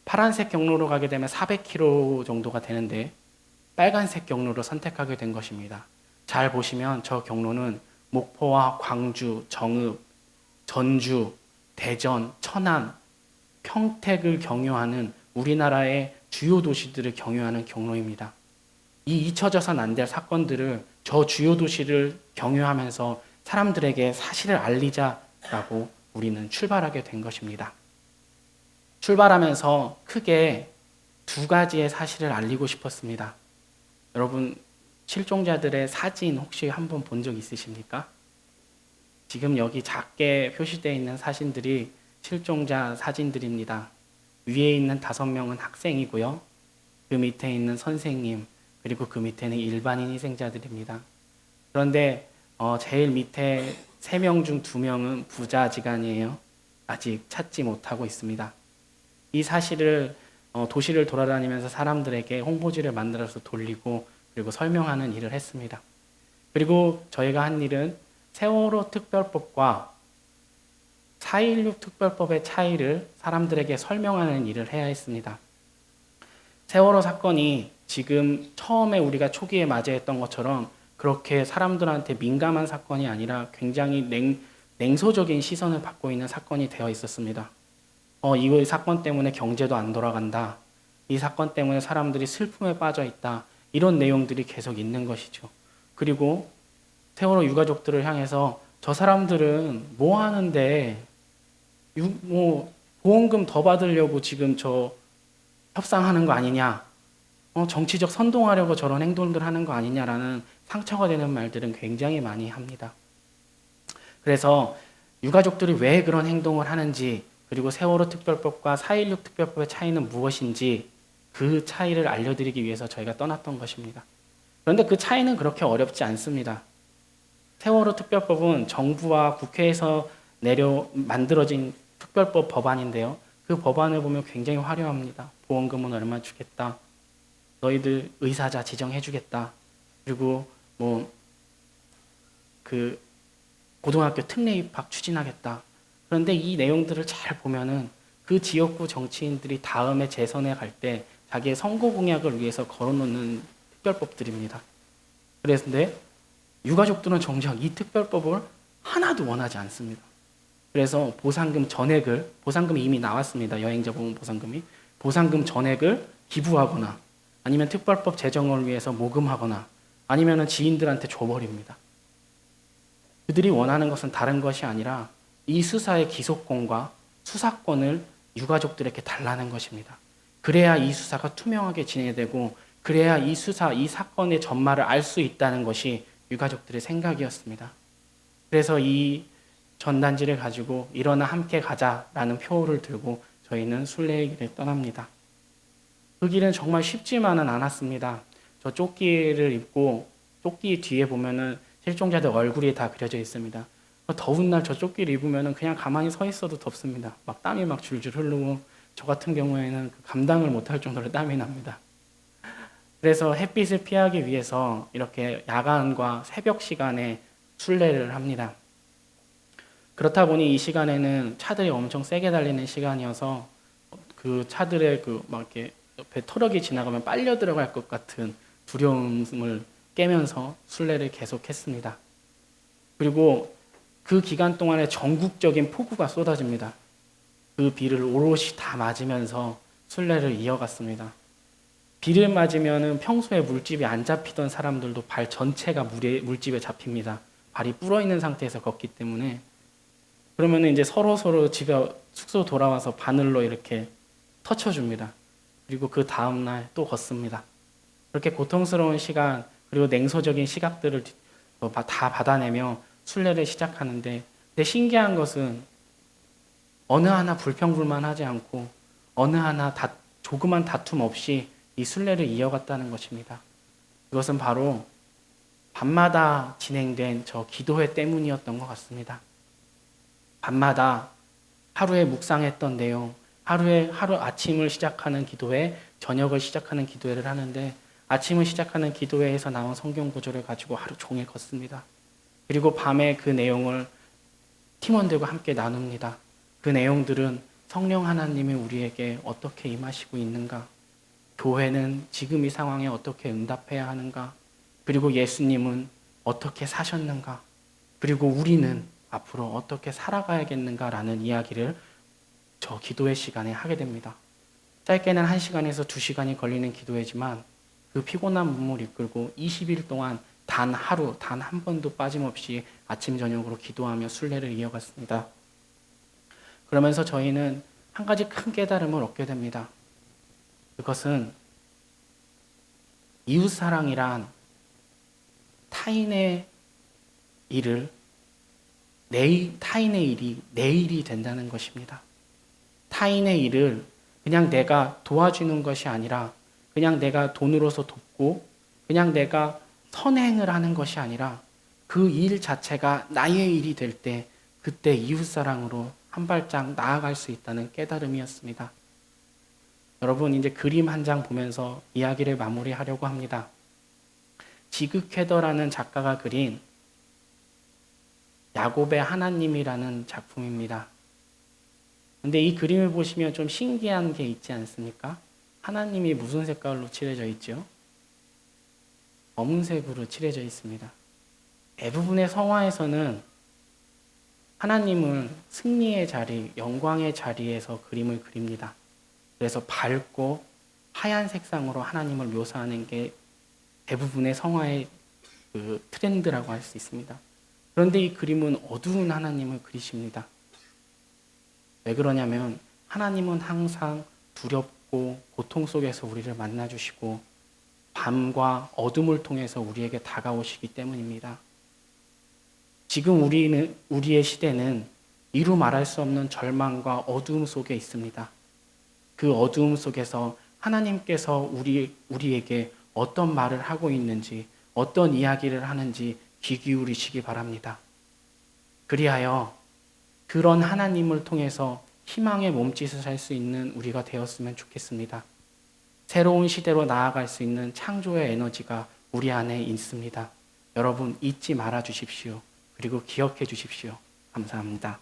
H: 파란색 경로로 가게 되면 400km 정도가 되는데 빨간색 경로를 선택하게 된 것입니다. 잘 보시면 저 경로는 목포와 광주, 정읍, 전주, 대전, 천안, 평택을 경유하는 우리나라의 주요 도시들을 경유하는 경로입니다. 이 잊혀져선 안 될 사건들을 저 주요 도시를 경유하면서 사람들에게 사실을 알리자라고 우리는 출발하게 된 것입니다. 출발하면서 크게 두 가지의 사실을 알리고 싶었습니다. 여러분, 실종자들의 사진 혹시 한번 본 적 있으십니까? 지금 여기 작게 표시되어 있는 사진들이 실종자 사진들입니다. 위에 있는 5명은 학생이고요. 그 밑에 있는 선생님, 그리고 그 밑에는 일반인 희생자들입니다. 그런데 제일 밑에 3명 중 2명은 부자지간이에요. 아직 찾지 못하고 있습니다. 이 사실을 도시를 돌아다니면서 사람들에게 홍보지를 만들어서 돌리고 그리고 설명하는 일을 했습니다. 그리고 저희가 한 일은 세월호 특별법과 4.16 특별법의 차이를 사람들에게 설명하는 일을 해야 했습니다. 세월호 사건이 지금 처음에 우리가 초기에 맞이했던 것처럼 그렇게 사람들한테 민감한 사건이 아니라 굉장히 냉소적인 시선을 받고 있는 사건이 되어 있었습니다. 이 사건 때문에 경제도 안 돌아간다. 이 사건 때문에 사람들이 슬픔에 빠져 있다. 이런 내용들이 계속 있는 것이죠. 그리고 세월호 유가족들을 향해서 저 사람들은 뭐 하는데 보험금 더 받으려고 지금 저 협상하는 거 아니냐, 정치적 선동하려고 저런 행동들 하는 거 아니냐라는 상처가 되는 말들은 굉장히 많이 합니다. 그래서 유가족들이 왜 그런 행동을 하는지, 그리고 세월호 특별법과 4.16 특별법의 차이는 무엇인지 그 차이를 알려드리기 위해서 저희가 떠났던 것입니다. 그런데 그 차이는 그렇게 어렵지 않습니다. 세월호 특별법은 정부와 국회에서 만들어진 특별법 법안인데요. 그 법안을 보면 굉장히 화려합니다. 보험금은 얼마 주겠다. 너희들 의사자 지정해주겠다. 그리고 고등학교 특례 입학 추진하겠다. 그런데 이 내용들을 잘 보면은 그 지역구 정치인들이 다음에 재선에 갈 때 자기의 선거 공약을 위해서 걸어놓는 특별법들입니다. 그런데 유가족들은 정작 이 특별법을 하나도 원하지 않습니다. 그래서 보상금이 이미 나왔습니다. 여행자 보험 보상금이. 보상금 전액을 기부하거나 아니면 특별법 제정을 위해서 모금하거나 아니면 지인들한테 줘버립니다. 그들이 원하는 것은 다른 것이 아니라 이 수사의 기소권과 수사권을 유가족들에게 달라는 것입니다. 그래야 이 수사가 투명하게 진행되고 그래야 이 수사, 이 사건의 전말을 알 수 있다는 것이 유가족들의 생각이었습니다. 그래서 이 전단지를 가지고 일어나 함께 가자라는 표를 들고 저희는 순례의 길을 떠납니다. 그 길은 정말 쉽지만은 않았습니다. 저 조끼를 입고 조끼 뒤에 보면은 실종자들 얼굴이 다 그려져 있습니다. 더운 날 저 조끼를 입으면은 그냥 가만히 서 있어도 덥습니다. 막 땀이 막 줄줄 흐르고 저 같은 경우에는 감당을 못할 정도로 땀이 납니다. 그래서 햇빛을 피하기 위해서 이렇게 야간과 새벽 시간에 순례를 합니다. 그렇다 보니 이 시간에는 차들이 엄청 세게 달리는 시간이어서 그 차들의 그 막 이렇게 옆에 트럭이 지나가면 빨려 들어갈 것 같은 두려움을 깨면서 순례를 계속했습니다. 그리고 그 기간 동안에 전국적인 폭우가 쏟아집니다. 그 비를 오롯이 다 맞으면서 순례를 이어갔습니다. 비를 맞으면 평소에 물집이 안 잡히던 사람들도 발 전체가 물집에 잡힙니다. 발이 불어 있는 상태에서 걷기 때문에. 그러면 이제 서로 숙소 돌아와서 바늘로 이렇게 터쳐줍니다. 그리고 그 다음날 또 걷습니다. 그렇게 고통스러운 시간 그리고 냉소적인 시각들을 다 받아내며 순례를 시작하는데, 근데 신기한 것은 어느 하나 불평불만하지 않고 어느 하나 조그만 다툼 없이 이 순례를 이어갔다는 것입니다. 그것은 바로 밤마다 진행된 저 기도회 때문이었던 것 같습니다. 밤마다 하루에 묵상했던 내용, 하루 아침을 시작하는 기도회, 저녁을 시작하는 기도회를 하는데 아침을 시작하는 기도회에서 나온 성경 구절을 가지고 하루 종일 걷습니다. 그리고 밤에 그 내용을 팀원들과 함께 나눕니다. 그 내용들은 성령 하나님이 우리에게 어떻게 임하시고 있는가, 교회는 지금 이 상황에 어떻게 응답해야 하는가, 그리고 예수님은 어떻게 사셨는가, 그리고 우리는 앞으로 어떻게 살아가야겠는가라는 이야기를 저 기도회 시간에 하게 됩니다. 짧게는 1시간에서 2시간이 걸리는 기도회지만 그 피곤한 몸을 이끌고 20일 동안 단 하루, 단 한 번도 빠짐없이 아침 저녁으로 기도하며 순례를 이어갔습니다. 그러면서 저희는 한 가지 큰 깨달음을 얻게 됩니다. 그것은 이웃사랑이란 타인의 일이 내 일이 된다는 것입니다. 타인의 일을 그냥 내가 도와주는 것이 아니라, 그냥 내가 돈으로서 돕고 그냥 내가 선행을 하는 것이 아니라 그 일 자체가 나의 일이 될 때 그때 이웃사랑으로 한 발짝 나아갈 수 있다는 깨달음이었습니다. 여러분, 이제 그림 한 장 보면서 이야기를 마무리하려고 합니다. 지극헤더라는 작가가 그린 야곱의 하나님이라는 작품입니다. 근데 이 그림을 보시면 좀 신기한 게 있지 않습니까? 하나님이 무슨 색깔로 칠해져 있죠? 검은색으로 칠해져 있습니다. 대부분의 성화에서는 하나님을 승리의 자리, 영광의 자리에서 그림을 그립니다. 그래서 밝고 하얀 색상으로 하나님을 묘사하는 게 대부분의 성화의 그 트렌드라고 할 수 있습니다. 그런데 이 그림은 어두운 하나님을 그리십니다. 왜 그러냐면 하나님은 항상 두렵고 고통 속에서 우리를 만나주시고 밤과 어둠을 통해서 우리에게 다가오시기 때문입니다. 지금 우리의 시대는 이루 말할 수 없는 절망과 어두움 속에 있습니다. 그 어두움 속에서 하나님께서 우리에게 어떤 말을 하고 있는지, 어떤 이야기를 하는지 귀 기울이시기 바랍니다. 그리하여 그런 하나님을 통해서 희망의 몸짓을 할 수 있는 우리가 되었으면 좋겠습니다. 새로운 시대로 나아갈 수 있는 창조의 에너지가 우리 안에 있습니다. 여러분, 잊지 말아 주십시오. 그리고 기억해 주십시오. 감사합니다.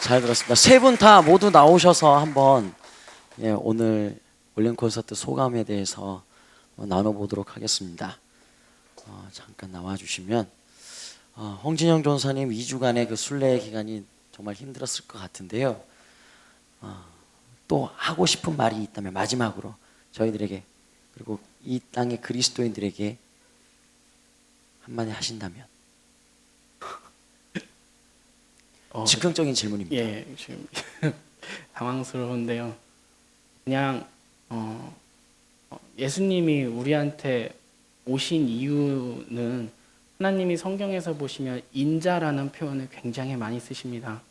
B: 잘 들었습니다. 세 분 다 모두 나오셔서 한번 오늘 올린 콘서트 소감에 대해서 나눠보도록 하겠습니다. 잠깐 나와주시면 홍진영 전사님 2주간의 그 순례 기간이 정말 힘들었을 것 같은데요. 또 하고 싶은 말이 있다면 마지막으로 저희들에게 그리고 이 땅의 그리스도인들에게 한마디 하신다면. 즉흥적인 질문입니다.
H: 예, 지금 당황스러운데요. 그냥 예수님이 우리한테 오신 이유는 하나님이 성경에서 보시면 인자라는 표현을 굉장히 많이 쓰십니다.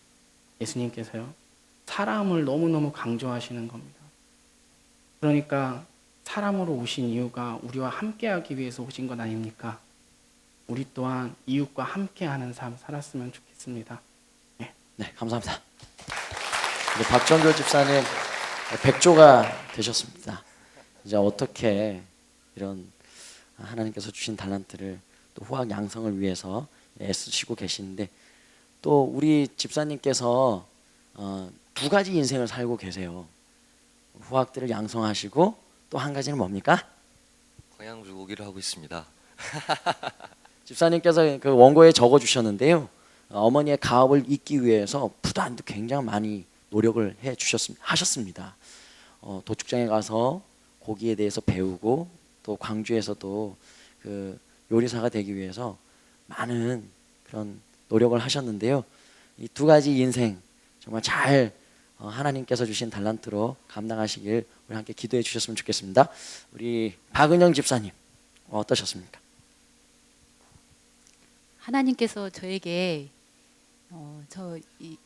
H: 예수님께서요. 사람을 너무너무 강조하시는 겁니다. 그러니까 사람으로 오신 이유가 우리와 함께하기 위해서 오신 것 아닙니까? 우리 또한 이웃과 함께하는 삶 살았으면 좋겠습니다.
B: 네, 감사합니다. 우리 박정교 집사님 100조가 되셨습니다. 이제 어떻게 이런 하나님께서 주신 달란트를 또 후학 양성을 위해서 애쓰시고 계시는데 또 우리 집사님께서 두 가지 인생을 살고 계세요. 후학들을 양성하시고 또 한 가지는 뭡니까?
G: 광양불고기를 하고 있습니다.
B: 집사님께서 그 원고에 적어 주셨는데요. 어머니의 가업을 잇기 위해서 부단도 굉장히 많이 노력을 하셨습니다. 도축장에 가서 고기에 대해서 배우고 또 광주에서도 그 요리사가 되기 위해서 많은 그런 노력을 하셨는데요. 이 두 가지 인생 정말 잘 하나님께서 주신 달란트로 감당하시길 우리 함께 기도해 주셨으면 좋겠습니다. 우리 박은영 집사님 어떠셨습니까?
F: 하나님께서 저에게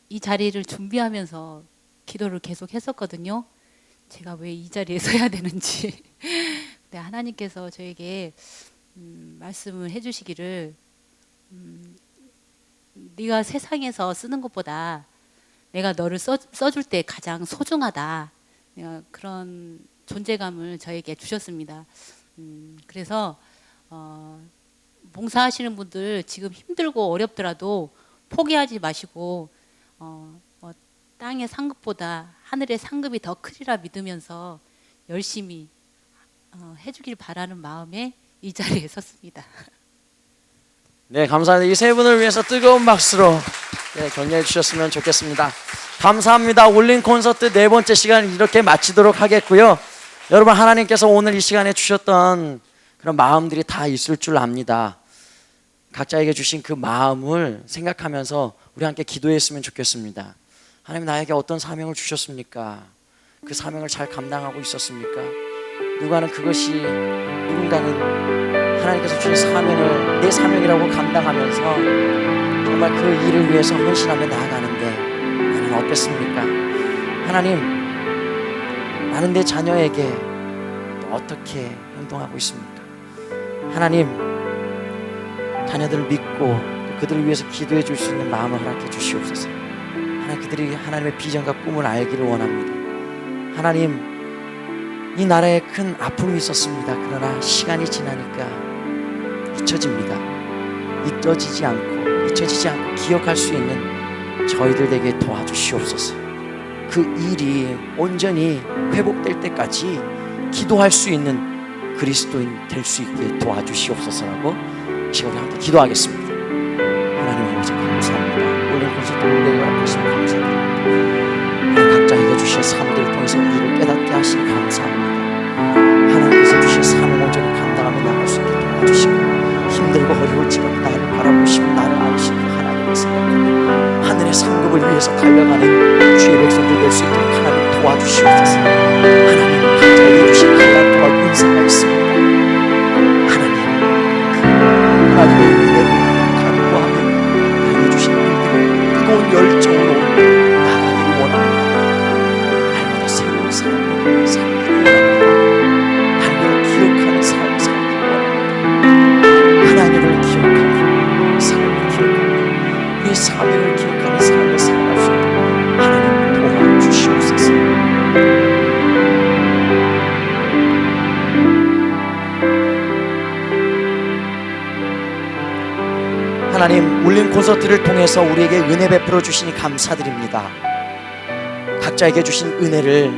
F: 이 자리를 준비하면서 기도를 계속 했었거든요. 제가 왜 이 자리에 서야 되는지. 근데 하나님께서 저에게 말씀을 해주시기를 네가 세상에서 쓰는 것보다 내가 너를 써줄 때 가장 소중하다. 내가 그런 존재감을 저에게 주셨습니다. 그래서 봉사하시는 분들 지금 힘들고 어렵더라도 포기하지 마시고 땅의 상급보다 하늘의 상급이 더 크리라 믿으면서 열심히 해주길 바라는 마음에 이 자리에 섰습니다.
B: 네, 감사합니다. 이 세 분을 위해서 뜨거운 박수로 격려해 주셨으면 좋겠습니다. 감사합니다. 올린 콘서트 네 번째 시간 이렇게 마치도록 하겠고요. 여러분 하나님께서 오늘 이 시간에 주셨던 그런 마음들이 다 있을 줄 압니다. 각자에게 주신 그 마음을 생각하면서 우리 함께 기도했으면 좋겠습니다. 하나님 나에게 어떤 사명을 주셨습니까? 그 사명을 잘 감당하고 있었습니까? 누구는 하나님께서 주신 사명을 내 사명이라고 감당하면서 정말 그 일을 위해서 헌신하며 나아가는데 나는 어땠습니까? 하나님, 나는 내 자녀에게 어떻게 행동하고 있습니까? 하나님, 자녀들을 믿고 그들을 위해서 기도해 줄 수 있는 마음을 허락해 주시옵소서. 하나님, 그들이 하나님의 비전과 꿈을 알기를 원합니다. 하나님, 이 나라에 큰 아픔이 있었습니다. 그러나 시간이 지나니까 잊혀집니다. 잊혀지지 않고 기억할 수 있는 저희들 되게 도와주시옵소서. 그 일이 온전히 회복될 때까지 기도할 수 있는 그리스도인 될 수 있게 도와주시옵소서라고 지금 우리 함께 기도하겠습니다. 하나님 아버지 감사합니다. 올린 콘서트 무대에 허락하시면 감사드립니다. 각자에게 주신 삶들을 통해서 우리를 깨닫게 하시니 감사합니다. 하나님께서 주신 삶을 온전히 감당하며 나갈 수 있게 도와주시고 힘들고 어려울 지금 나를 바라보시고 나를 아시는 하나님을 생각하며 하늘의 상급을 위해서 달려가는 주의 백성들 될 수 있도록 하나님 도와주시옵소서. 하나님 각자에게 주신 달란트와 은사가 있습니다. 하나님 그 하나님의 은혜를 간구하며 당해주신 일들을 뜨거운 열정으로 나가기를 원합니다. 날마다 새로운 삶을 살기를 원합니다. 하나님을 기억하는 삶을 살기를 원합니다. 하나님을 기억하고 삶을 기억하고 우리 사명을 기억하는 삶을 살아갈 수 있도록 하나님 도와주시옵소서. 하나님, 울림 콘서트를 통해서 우리에게 은혜 베풀어 주시니 감사드립니다. 각자에게 주신 은혜를